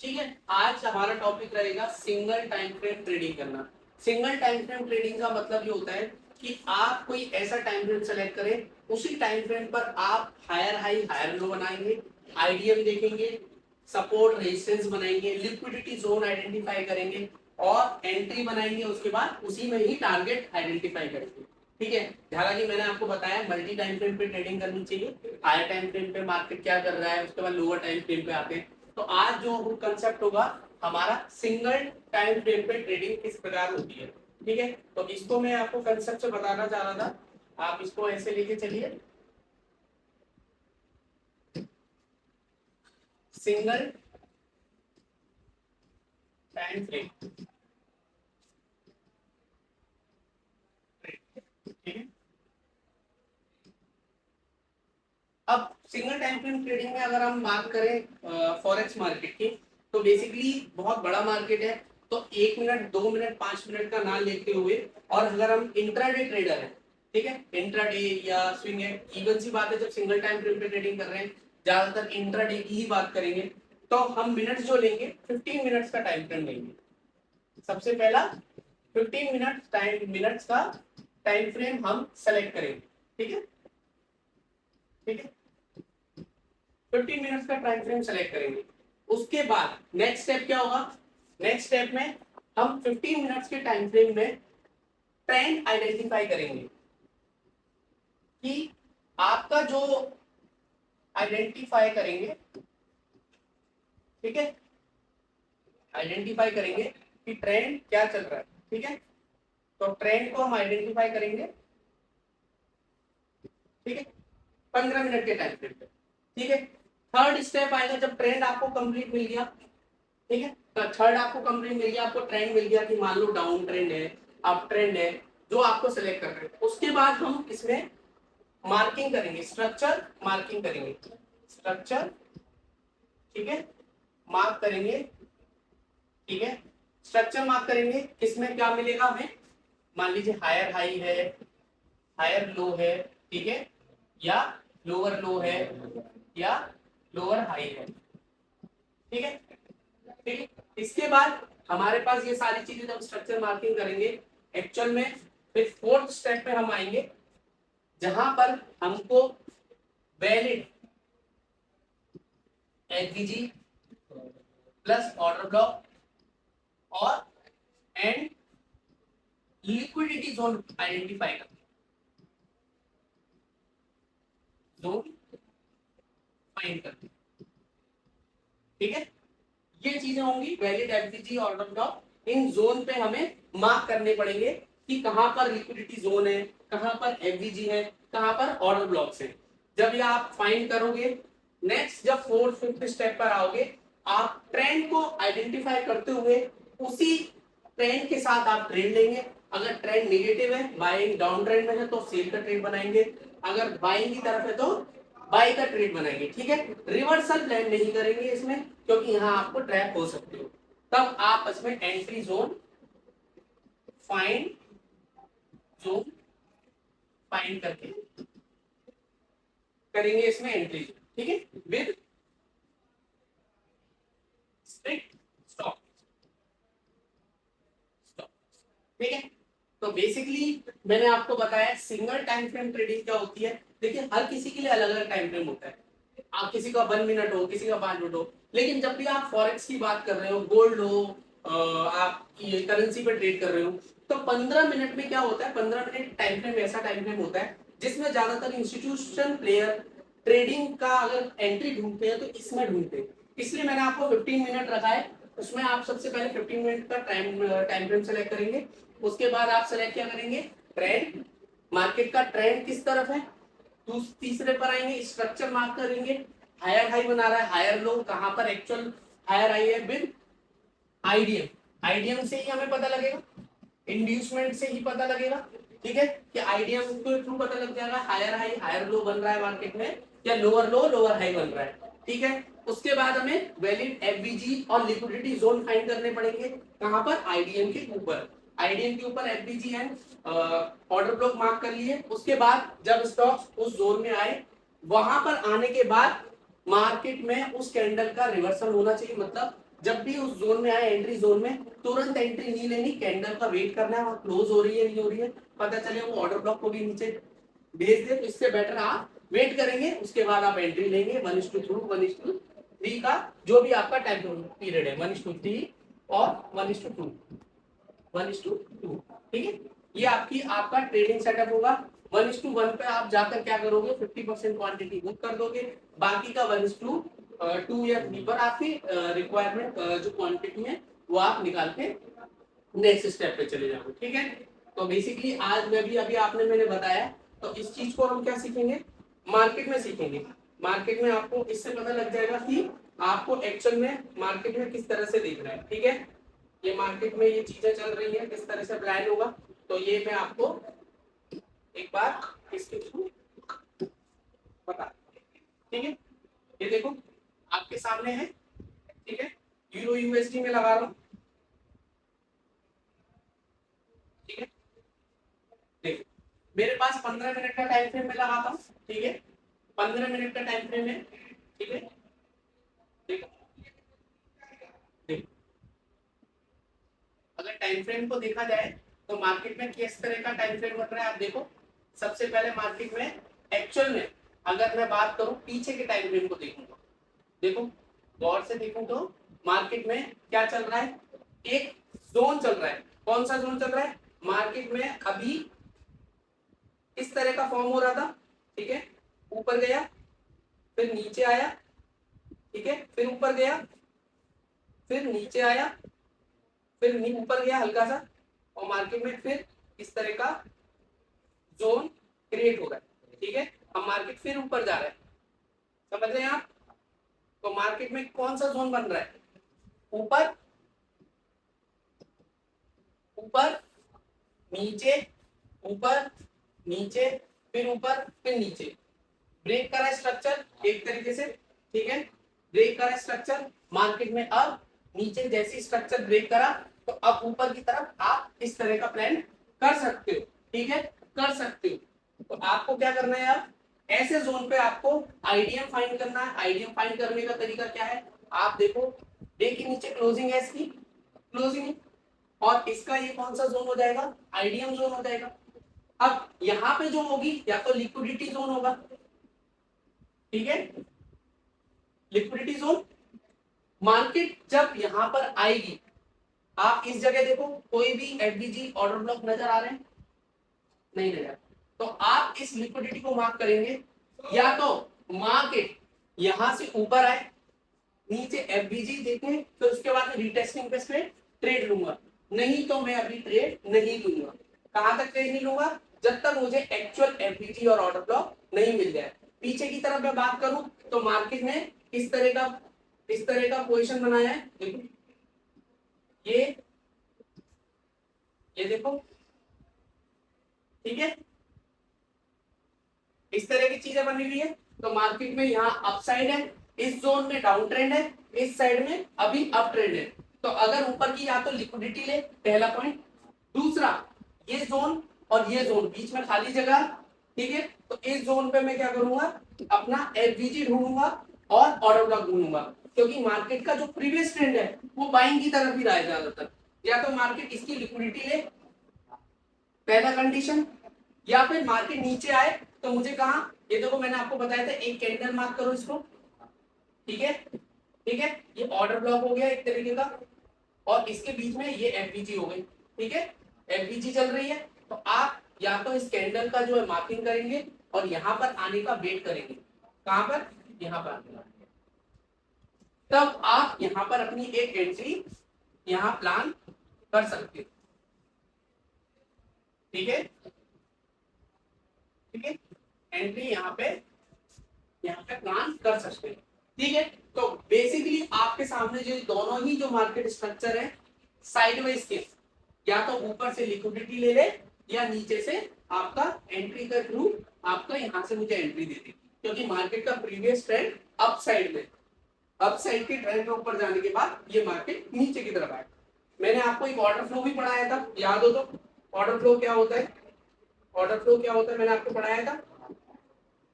ठीक है, आज हमारा टॉपिक रहेगा सिंगल टाइम फ्रेम ट्रेडिंग करना। सिंगल टाइम फ्रेम ट्रेडिंग का मतलब ये होता है कि आप कोई ऐसा टाइम फ्रेम सेलेक्ट करें, उसी टाइम फ्रेम पर आप हायर हाई हायर लो बनाएंगे, आईडीएम देखेंगे, सपोर्ट रेजिस्टेंस बनाएंगे, लिक्विडिटी जोन आइडेंटिफाई करेंगे और एंट्री बनाएंगे। उसके बाद उसी में ही टारगेट आइडेंटिफाई करेंगे। ठीक है, हालांकि मैंने आपको बताया मल्टी टाइम फ्रेम पे ट्रेडिंग करनी चाहिए। हायर टाइम फ्रेम पे मार्केट क्या कर रहा है, उसके बाद लोअर टाइम फ्रेम पे आते हैं। तो आज जो कंसेप्ट होगा हमारा सिंगल टाइम फ्रेम पे ट्रेडिंग किस प्रकार होती है। ठीक है, तो इसको मैं आपको कंसेप्ट से बताना चाह रहा था, आप इसको ऐसे लेके चलिए। सिंगल टाइम फ्रेम, ठीक है। अब सिंगल टाइम फ्रेम ट्रेडिंग में अगर हम बात करें फॉरेक्स मार्केट की, तो बेसिकली बहुत बड़ा मार्केट है। तो 1 मिनट 2 मिनट 5 मिनट का ना लेते हुए, और अगर हम इंट्राडे ट्रेडर है, ठीक है, इंट्राडे या स्विंग है, इवन सी बात है। जब सिंगल टाइम फ्रेम पे ट्रेडिंग कर रहे हैं, ज्यादातर इंट्राडे की ही बात करेंगे। तो हम मिनट्स जो लेंगे 15 मिनट्स का टाइम फ्रेम लेंगे। सबसे पहला 15 मिनट्स का टाइम फ्रेम हम सेलेक्ट करेंगे। ठीक है, ठीक है, 15 मिनट्स का टाइम फ्रेम सेलेक्ट करेंगे। उसके बाद नेक्स्ट स्टेप क्या होगा, नेक्स्ट स्टेप में हम 15 मिनट्स के टाइम फ्रेम में ट्रेंड आइडेंटिफाई करेंगे कि आपका जो आइडेंटिफाई करेंगे, ठीक है, आइडेंटिफाई करेंगे कि ट्रेंड क्या चल रहा है। ठीक है, तो ट्रेंड को हम आइडेंटिफाई करेंगे, ठीक है, 15 मिनट के टाइम फ्रेम पे। ठीक है, थर्ड स्टेप आएगा जब ट्रेंड आपको कंप्लीट मिल गया। ठीक है, तो थर्ड आपको कंप्लीट मिल गया, आपको ट्रेंड मिल गया कि मान लो डाउन ट्रेंड है, अप ट्रेंड है, जो आपको सेलेक्ट कर रहे हैं। उसके बाद हम इसमें मार्किंग करेंगे, स्ट्रक्चर मार्किंग करेंगे, स्ट्रक्चर, ठीक है, मार्क करेंगे। ठीक है, स्ट्रक्चर मार्क करेंगे, किसमें क्या मिलेगा हमें, मान लीजिए हायर हाई है, हायर लो है, ठीक है, या लोअर लो है, या लोअर हाई है। ठीक है, ठीक है, इसके बाद हमारे पास ये सारी चीजें जब स्ट्रक्चर मार्किंग करेंगे, एक्चुअल में फिर फोर्थ स्टेप पे हम आएंगे, जहां पर हमको वैलिड एचवीजी प्लस ऑर्डर ब्लॉक और एंड लिक्विडिटी जोन आइडेंटिफाई करना, जोन फाइंड करना। ठीक है, ये चीजें होंगी, वैलिड एफवीजी ऑर्डर ब्लॉक। इन जोन पे हमें मार्क करने पड़ेंगे कि कहां पर लिक्विडिटी जोन है, कहां पर एफवीजी है, कहां पर ऑर्डर ब्लॉक्स है। जब ये आप फाइंड करोगे, नेक्स्ट जब फोर्थ फिफ्थ स्टेप पर आओगे, आप ट्रेंड को आइडेंटिफाई करते हुए उसी ट्रेंड के साथ आप ट्रेड लेंगे। अगर ट्रेंड नेगेटिव है, बाइंग डाउन ट्रेंड में है, तो सेल का ट्रेड बनाएंगे। अगर बाइंग की तरफ है तो बाई का ट्रेड बनाएंगे। ठीक है, रिवर्सल प्लान नहीं करेंगे इसमें, क्योंकि यहाँ आपको ट्रैप हो सकते हो। तब आप इसमें entry zone find, zone find करके करेंगे इसमें एंट्री जोन। ठीक है, विद स्ट्रिक्ट स्टॉप, ठीक है। तो बेसिकली मैंने आपको बताया सिंगल टाइम फ्रेम ट्रेडिंग क्या होती है। देखिए, हर किसी के लिए अलग अलग टाइम फ्रेम होता है। आप किसी का 1 मिनट हो, किसी का 5 मिनट हो, लेकिन जब भी आप फॉरेक्स की बात कर रहे हो, गोल्ड हो, आप ये करेंसी पे ट्रेड कर रहे हो, तो 15 मिनट में क्या होता है, 15 मिनट टाइम फ्रेम ऐसा टाइम फ्रेम होता है जिसमें ज्यादातर इंस्टीट्यूशन प्लेयर ट्रेडिंग का अगर एंट्री ढूंढते हैं तो इसमें ढूंढते हैं। इसलिए मैंने आपको 15 मिनट रखा है। उसमें आप सबसे पहले 15 मिनट का टाइम फ्रेम सेलेक्ट करेंगे। उसके बाद आप सेलेक्ट क्या करेंगे, ट्रेंड, मार्केट का ट्रेंड किस तरफ है। तीसरे पर आएंगे, स्ट्रक्चर मार्क करेंगे, हायर हाई बना रहा है, हायर लो, कहां पर एक्चुअल हायर हाई है, विद आईडीएम। आईडीएम से ही हमें पता लगेगा, इंड्यूसमेंट से ही पता लगेगा। ठीक है, कि आईडीएम के थ्रू पता लग जाएगा हायर हाई हायर लो बन रहा है मार्केट में, या लोअर लो लोअर हाई बन रहा है। ठीक है, उसके बाद हमें वैलिड एफवीजी और लिक्विडिटी जोन फाइंड करने पड़ेंगे, कहां पर, आईडीएम के ऊपर। आईडीएम के ऊपर FVG and order block mark कर लिए। उसके बाद जब स्टॉक्स उस जोन में आए, वहां पर आने के बाद मार्केट में उस कैंडल का रिवर्सल होना चाहिए, मतलब जब भी उस जोन में आए, एंट्री जोन में, तुरंत एंट्री नहीं लेनी, कैंडल का वेट करना है, वहां क्लोज हो रही है नहीं हो रही है, पता चले वो ऑर्डर ब्लॉक को भी नीचे भेज दे, तो इससे बेटर आप वेट करेंगे, उसके बाद आप एंट्री लेंगे 1:2 1:3 का जो भी आपका टाइम पीरियड है, 1:3 और 1:2 1:2, ठीक है। ये आपकी आपका ट्रेडिंग सेटअप होगा। 1:1 पे आप जाकर क्या करोगे, 50% क्वांटिटी बुक कर दोगे, बाकी का 1:2 या 3 पर आपकी रिक्वायरमेंट जो क्वांटिटी है वो आप निकाल के नेक्स्ट स्टेप पे चले जाओगे, ठीक है। तो बेसिकली आज मैं भी अभी आपने मैंने बताया, तो इस चीज को हम क्या सीखेंगे, मार्केट में सीखेंगे। मार्केट में आपको इससे पता लग जाएगा कि आपको एक्चुअल में मार्केट में किस तरह से देखना है, ठीक है। ये मार्केट में ये चीजें चल रही है, किस तरह से प्लान होगा, तो ये मैं आपको एक बार इसके थ्रू बता, ठीक है। ये देखो आपके सामने है, ठीक है, यूरो यूएसडी में लगा रहा हूं, ठीक है। देखो मेरे पास 15 मिनट का टाइम फ्रेम में लगाता हूँ, ठीक है, 15 मिनट का टाइम फ्रेम है, ठीक है। देखो देखो अगर टाइम फ्रेम को देखा जाए तो मार्केट में किस तरह का टाइम फ्रेम बन रहा है, आप देखो। सबसे पहले मार्केट में एक्चुअल में अगर मैं बात करूं पीछे के टाइम फ्रेम को देखूंगा, देखो गौर से देखूं तो मार्केट में क्या चल रहा है, एक जोन चल रहा है। कौन सा जोन चल रहा है, मार्केट में अभी इस तरह का फॉर्म हो रहा था, ठीक है, ऊपर गया, फिर नीचे आया, ठीक है, फिर ऊपर गया, फिर नीचे आया, फिर ऊपर गया हल्का सा, और मार्केट में फिर इस तरह का जोन क्रिएट हो रहा है, ठीक है। अब मार्केट फिर ऊपर जा रहा है, समझ रहे हैं आप। तो मार्केट में कौन सा जोन बन रहा है, ऊपर ऊपर नीचे, ऊपर नीचे, फिर ऊपर फिर नीचे, ब्रेक करा स्ट्रक्चर एक तरीके से, ठीक है, ब्रेक करा स्ट्रक्चर मार्केट में। अब नीचे जैसी स्ट्रक्चर ब्रेक करा तो अब ऊपर की तरफ आप इस तरह का प्लान कर सकते हो, ठीक है, कर सकते हो। तो आपको क्या करना है, अब ऐसे जोन पे आपको आईडीएम फाइंड करना है। आईडीएम फाइंड करने का तरीका क्या है, आप देखो डे के नीचे क्लोजिंग है, इसकी क्लोजिंग, और इसका ये कौन सा जोन हो जाएगा, आईडीएम जोन हो जाएगा। अब यहाँ पे जो होगी या तो लिक्विडिटी जोन होगा, ठीक है, लिक्विडिटी जोन। मार्केट जब यहां पर आएगी, आप इस जगह देखो कोई भी एफबीजी ऑर्डर ब्लॉक नजर आ रहे हैं, नहीं नजर, तो आप इस लिक्विडिटी को मार्क करेंगे, या तो मार्केट यहां से ऊपर आए, नीचे एफबीजी देखें, फिर उसके बाद रिटेस्टिंग पे ट्रेड लूंगा, नहीं तो मैं अभी ट्रेड नहीं लूंगा। कहां तक ट्रेड नहीं लूंगा, जब तक मुझे एक्चुअल एफबीजी और ऑर्डर ब्लॉक नहीं मिल जाए। पीछे की तरफ मैं बात करूं तो मार्केट ने इस तरह का पोजीशन बनाया है, देखो ये ये देखो, ठीक है, इस तरह की चीजें बनी हुई है। तो मार्केट में यहाँ अपसाइड है, इस जोन में डाउन ट्रेंड है, इस साइड में अभी अप ट्रेंड है। तो अगर ऊपर की या तो लिक्विडिटी ले, पहला पॉइंट, दूसरा ये जोन और ये जोन बीच में खाली जगह, ठीक है, तो इस जोन पे मैं क्या करूंगा, अपना एफवीजी ढूंढूंगा और ऑर्डर ब्लॉक ढूंढूंगा, क्योंकि मार्केट का जो प्रीवियस ट्रेंड है वो बाइंग की तरफ ही रहा है ज्यादातर। या तो मार्केट इसकी लिक्विडिटी ले, पहला कंडीशन, या फिर मार्केट नीचे आए तो मुझे कहा, ये देखो मैंने आपको बताया था एक कैंडल मार्क करो इसको, ठीक है, ठीक है, ये ऑर्डर ब्लॉक हो गया एक तरीके का, और इसके बीच में ये एफबीजी हो गई, ठीक है, एफबीजी चल रही है। तो आप या तो इस कैंडल का जो है मार्किंग करेंगे और यहां पर आने का वेट करेंगे, कहां पर, यहां पर, तब आप यहां पर अपनी एक एंट्री यहां प्लान कर सकते हो, ठीक है, ठीक है, एंट्री यहाँ पे प्लान कर सकते हैं, ठीक है। तो बेसिकली आपके सामने जो दोनों ही जो मार्केट स्ट्रक्चर है साइडवेज के, या तो ऊपर से लिक्विडिटी ले ले या नीचे से आपका एंट्री का थ्रू आपका यहां से मुझे एंट्री दे दी, क्योंकि मार्केट का प्रीवियस ट्रेंड अप साइड में, अप साइड के ट्रेंड में ऊपर जाने के बाद ये मार्केट नीचे की तरफ आया। मैंने आपको एक ऑर्डर फ्लो भी पढ़ाया था, याद हो तो, ऑर्डर फ्लो क्या होता है, ऑर्डर फ्लो क्या होता है मैंने आपको पढ़ाया था,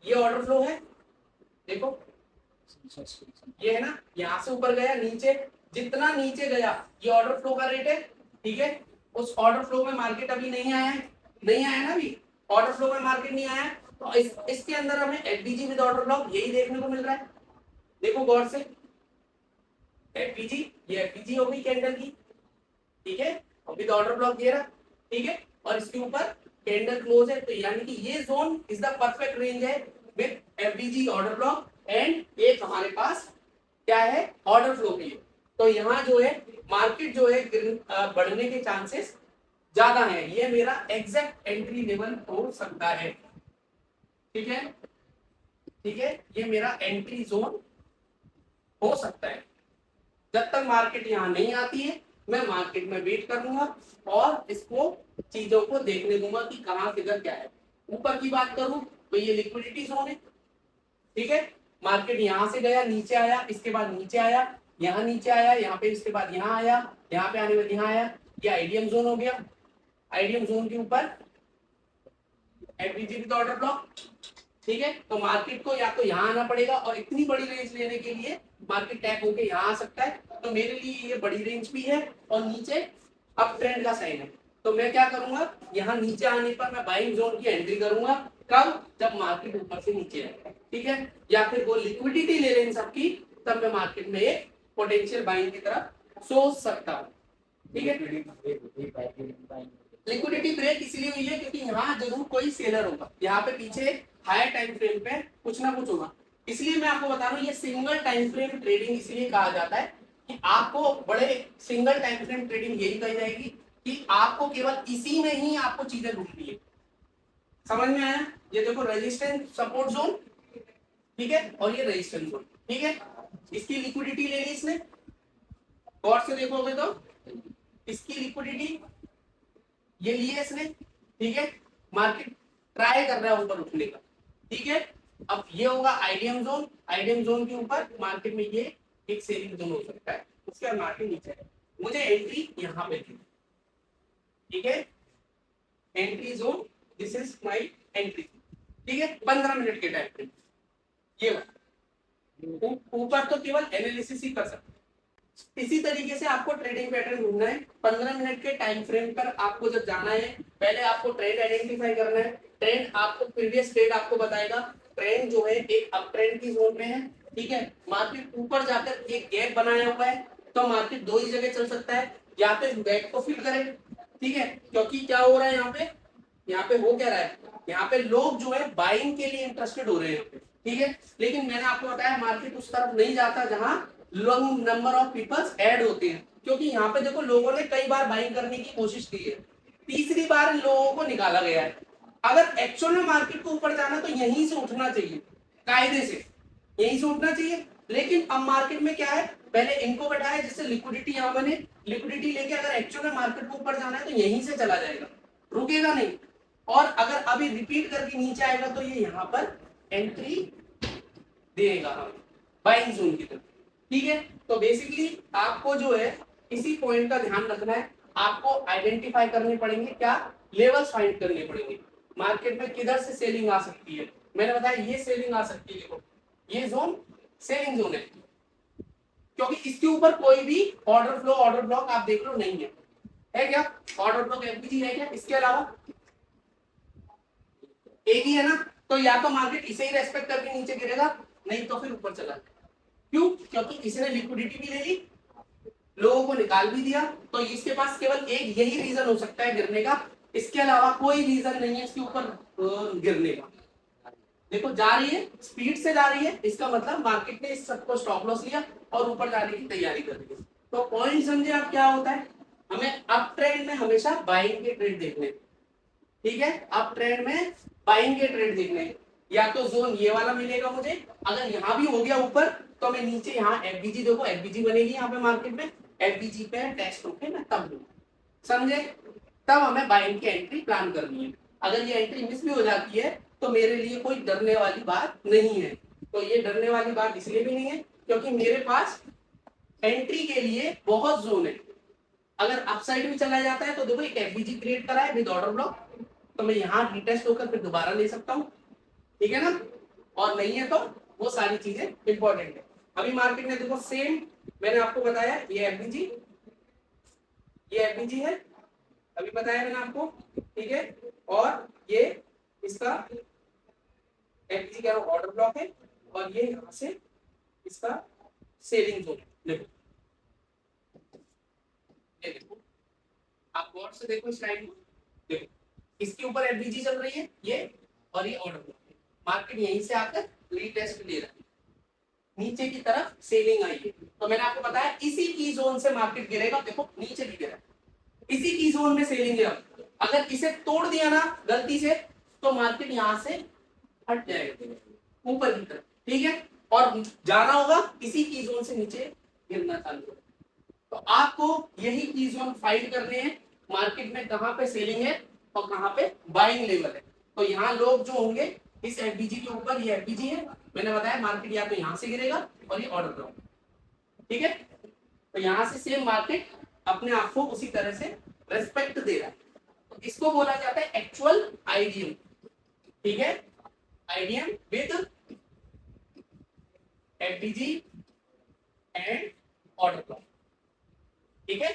ये ऑर्डर फ्लो है, देखो ये है ना, यहां से ऊपर गया नीचे, जितना नीचे गया ये ऑर्डर फ्लो का रेट है, ठीक है। उस ऑर्डर फ्लो में मार्केट अभी नहीं आया है, नहीं आया ना, अभी ऑर्डर फ्लो में मार्केट नहीं आया है, तो इसके अंदर हमें एफबीजी विद ऑर्डर ब्लॉक यही देखने को मिल रहा है। देखो गौर से, एफबीजी, ये एफबीजी हो गई कैंडल की, ठीक है, और विद ऑर्डर ब्लॉक दे रहा, ठीक है, और इसके ऊपर कैंडल क्लोज है, तो यानी कि ये zone is the perfect range है with FBG order block and एक हमारे पास क्या है ऑर्डर फ्लो की। तो यहाँ जो है मार्केट जो है बढ़ने के चांसेस ज्यादा है, ये मेरा एग्जैक्ट एंट्री लेवल हो सकता है, ठीक है, ठीक है, ये मेरा एंट्री जोन हो सकता है। जब तक मार्केट यहाँ नहीं आती है मैं मार्केट में वेट करूंगा और इसको चीजों को देखने दूंगा कि कहाँ किधर क्या है। ऊपर की बात करूं तो ये लिक्विडिटी जोन है, ठीक है, मार्केट यहाँ से गया नीचे आया, इसके बाद नीचे आया, यहाँ नीचे आया, यहाँ पे इसके बाद यहाँ आया, यहाँ पे आने में यहाँ आया, ये आईडीएम जोन हो गया। आईडीएम जोन के ऊपर एफबीजी विद ऑर्डर ब्लॉक, ठीक है, तो मार्केट को या तो यहाँ आना पड़ेगा और इतनी बड़ी रेंज लेने के लिए मार्केट टैप होके यहाँ आ सकता है, तो मेरे लिए ये बड़ी रेंज भी है और नीचे अप ट्रेंड का साइन है। तो मैं क्या करूंगा, यहाँ नीचे आने पर मैं बाइंग जोन की एंट्री करूंगा, कब, जब मार्केट ऊपर से नीचे आए, ठीक है, या फिर वो लिक्विडिटी ले लें सबकी, तब मैं मार्केट में एक पोटेंशियल बाइंग की तरफ सोच सकता हूँ, ठीक है। लिक्विडिटी ब्रेक इसलिए हुई है क्योंकि यहाँ जरूर कोई सेलर होगा, यहाँ पे पीछे हायर टाइम फ्रेम पे कुछ ना कुछ होगा, इसलिए मैं आपको बता रहा हूँ ये सिंगल टाइम फ्रेम ट्रेडिंग इसलिए कहा जाता है कि आपको बड़े सिंगल टाइम फ्रेम ट्रेडिंग यही कही जाएगी कि आपको केवल इसी में ही आपको चीजें ढूंढनी है। समझ में आया? ये देखो रेजिस्टेंस सपोर्ट जोन, ठीक है, और ये रेजिस्टेंस जोन, ठीक है, इसकी लिक्विडिटी ले ली इसने, गौर से देखोगे तो इसकी लिक्विडिटी ये लिए इसने, ठीक है, मार्केट ट्राई कर रहा है ऊपर उठने का, ठीक है। अब ये होगा आईडीएम जोन, आईडीएम जोन के ऊपर मार्केट में ये एक सेलिंग जोन हो सकता है, उसके बाद मार्केट नीचे है, मुझे एंट्री यहाँ पे थी, ठीक है, entry zone, this is my entry, ठीक है, 15 मिनट के टाइम पे ये ऊपर तो केवल एनालिसिस ही कर सकते। इसी तरीके से आपको ट्रेडिंग पैटर्न ढूंढना है, 15 मिनट के टाइम फ्रेम पर आपको जब जाना है पहले आपको ट्रेंड आइडेंटिफाई करना है। ट्रेंड आपको प्रीवियस ट्रेड आपको बताएगा, ट्रेंड जो है एक अप ट्रेंड की जोन में है, ठीक है, मार्केट ऊपर जाकर एक गैप बनाया हुआ है, तो मार्केट दो ही जगह चल सकता है, या तो इस गैप को फिल करे, ठीक है, क्योंकि क्या हो रहा है यहाँ पे हो क्या रहा है, यहाँ पे लोग जो है बाइंग के लिए इंटरेस्टेड हो रहे हैं, ठीक है, लेकिन मैंने आपको बताया मार्केट उस तरफ नहीं जाता जहां long number of peoples add होते हैं, क्योंकि यहाँ पे देखो लोगों ने कई बार बाइंग करने की कोशिश की है, तीसरी बार इन लोगों को निकाला गया है। अगर एक्चुअल में मार्केट को ऊपर जाना तो यहीं से उठना चाहिए, कायदे से यहीं से उठना चाहिए, लेकिन अब मार्केट में क्या है, पहले इनको बैठाया जिससे लिक्विडिटी यहाँ बने, लिक्विडिटी लेके अगर एक्चुअल में मार्केट को ऊपर जाना है तो यहीं से चला जाएगा, रुकेगा नहीं, और अगर अभी रिपीट करके नीचे आएगा तो ये यहाँ पर एंट्री देगा बाइंग जोन की तरफ, ठीक है। तो बेसिकली आपको जो है इसी पॉइंट का ध्यान रखना है, आपको आइडेंटिफाई करने पड़ेंगे, क्या लेवल्स फाइंड करने पड़ेंगे, मार्केट में किधर से सेलिंग आ सकती है। मैंने बताया ये सेलिंग आ सकती है, देखो ये जोन सेलिंग जोन है, क्योंकि इसके ऊपर कोई भी ऑर्डर फ्लो ऑर्डर ब्लॉक आप देख लो नहीं है क्या, ऑर्डर ब्लॉक एफबीजी है क्या, इसके अलावा एक ही है ना, तो या तो मार्केट इसे ही रेस्पेक्ट करके नीचे गिरेगा, नहीं तो फिर ऊपर चला, क्यों, क्योंकि इसने लिक्विडिटी भी ले ली, लोगों को निकाल भी दिया, तो इसके पास केवल एक यही रीजन हो सकता है गिरने का, इसके अलावा कोई रीजन नहीं है इसके ऊपर गिरने का। देखो जा रही है, स्पीड से जा रही है, इसका मतलब मार्केट ने इस सबको स्टॉप लॉस लिया और ऊपर जाने की तैयारी कर रही है। तो पॉइंट समझे आप क्या होता है, हमें अप ट्रेंड में हमेशा बाइंग के ट्रेड देखने, ठीक है, अप ट्रेंड में बाइंग के ट्रेड देखने, या तो जोन ये वाला मिलेगा मुझे, अगर यहाँ भी हो गया ऊपर तो मैं नीचे यहाँ एफबीजी, देखो एफबीजी बनेगी यहाँ पे मार्केट में, एफबीजी पे टेस्ट होके मैं तब लूँ, समझे, तब हमें बाइंग की एंट्री प्लान करनी है। अगर ये एंट्री मिस भी हो जाती है तो मेरे लिए कोई डरने वाली बात नहीं है, तो ये डरने वाली बात इसलिए भी नहीं है क्योंकि मेरे पास एंट्री के लिए बहुत जोन है, अगर अपसाइड भी चला जाता है तो देखो एक एफबीजी क्रिएट करा है विद ऑर्डर ब्लॉक, तो मैं यहाँ रिटेस्ट होकर फिर दोबारा ले सकता हूँ, ठीक है ना, और नहीं है तो वो सारी चीजें इंपॉर्टेंट है। अभी मार्केट ने देखो सेम मैंने आपको बताया ये एफबीजी, ये एफबीजी है, अभी बताया मैंने आपको, ठीक है। और ये इसका एफबीजी क्या ऑर्डर ब्लॉक है, और ये यहाँ से इसका सेलिंग जोन है। देखो ये देखो, आप गौर से देखो इस लाइन को, देखो इसके ऊपर एफबीजी चल रही है ये, और ये ऑर्डर ब्लॉक है। मार्केट यहीं से आकर रीटेस्ट ले रहा है, नीचे की तरफ सेलिंग आई है। तो मैंने आपको बताया इसी की जोन से मार्केट गिरेगा, देखो नीचे भी गिरा, इसी की जोन में सेलिंग है। अगर इसे तोड़ दिया ना गलती से, तो मार्केट यहां से हट जाएगा ऊपर की तरफ, ठीक है, और जाना होगा इसी की जोन से नीचे गिरना चालू होगा। तो आपको यही की जोन फाइंड करने हैं, मार्केट में कहां पे सेलिंग है और कहां पे बाइंग लेवल है। तो यहाँ लोग जो होंगे इस एफबीजी के ऊपर, ये एफबीजी है, मैंने बताया मार्केट या तो यहां से गिरेगा और ये ऑर्डर ब्लॉक, ठीक है। तो यहां से सेम मार्केट अपने आप को उसी तरह से रेस्पेक्ट दे रहा है, तो इसको बोला जाता है एक्चुअल आईडीएम, ठीक है, IDM with FBG and order block, ठीक है,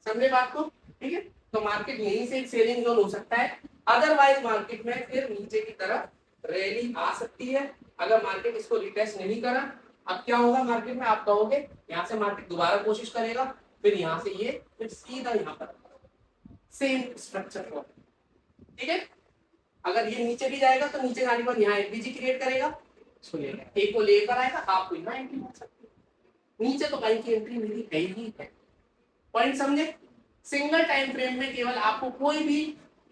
समझे बात को, ठीक है। तो मार्केट यहीं से एक सेलिंग जोन हो सकता है, अदरवाइज मार्केट में फिर नीचे की तरफ रैली आ सकती है। अगर मार्केट इसको रिटेस्ट नहीं करा, अब क्या होगा मार्केट में, आप कहोगे यहाँ से मार्केट दोबारा कोशिश करेगा, फिर यहाँ से ये, फिर सीधा यहाँ पर सेम स्ट्रक्चर को, ठीक है। अगर ये नीचे भी जाएगा तो नीचे जाने पर यहाँ एफबीजी क्रिएट करेगा, सुनिएगा एक को लेकर आएगा, आपको यहाँ एंट्री मार सकते हो, नीचे तो कहीं की एंट्री मेरी है ही है। पॉइंट समझे। सिंगल टाइम फ्रेम में केवल आपको कोई भी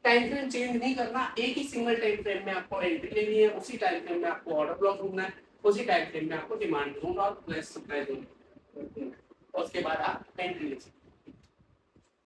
टाइम फ्रेम चेंज नहीं करना, एक ही सिंगल टाइम फ्रेम में आपको एंट्री लेनी है, उसी टाइम फ्रेम में आपको ऑर्डर ब्लॉक ढूंढना है, उसी टाइम फ्रेम में आपको डिमांड जोन और प्लस सप्लाई जोन, उसके बाद आप एंट्री ले सकते हैं।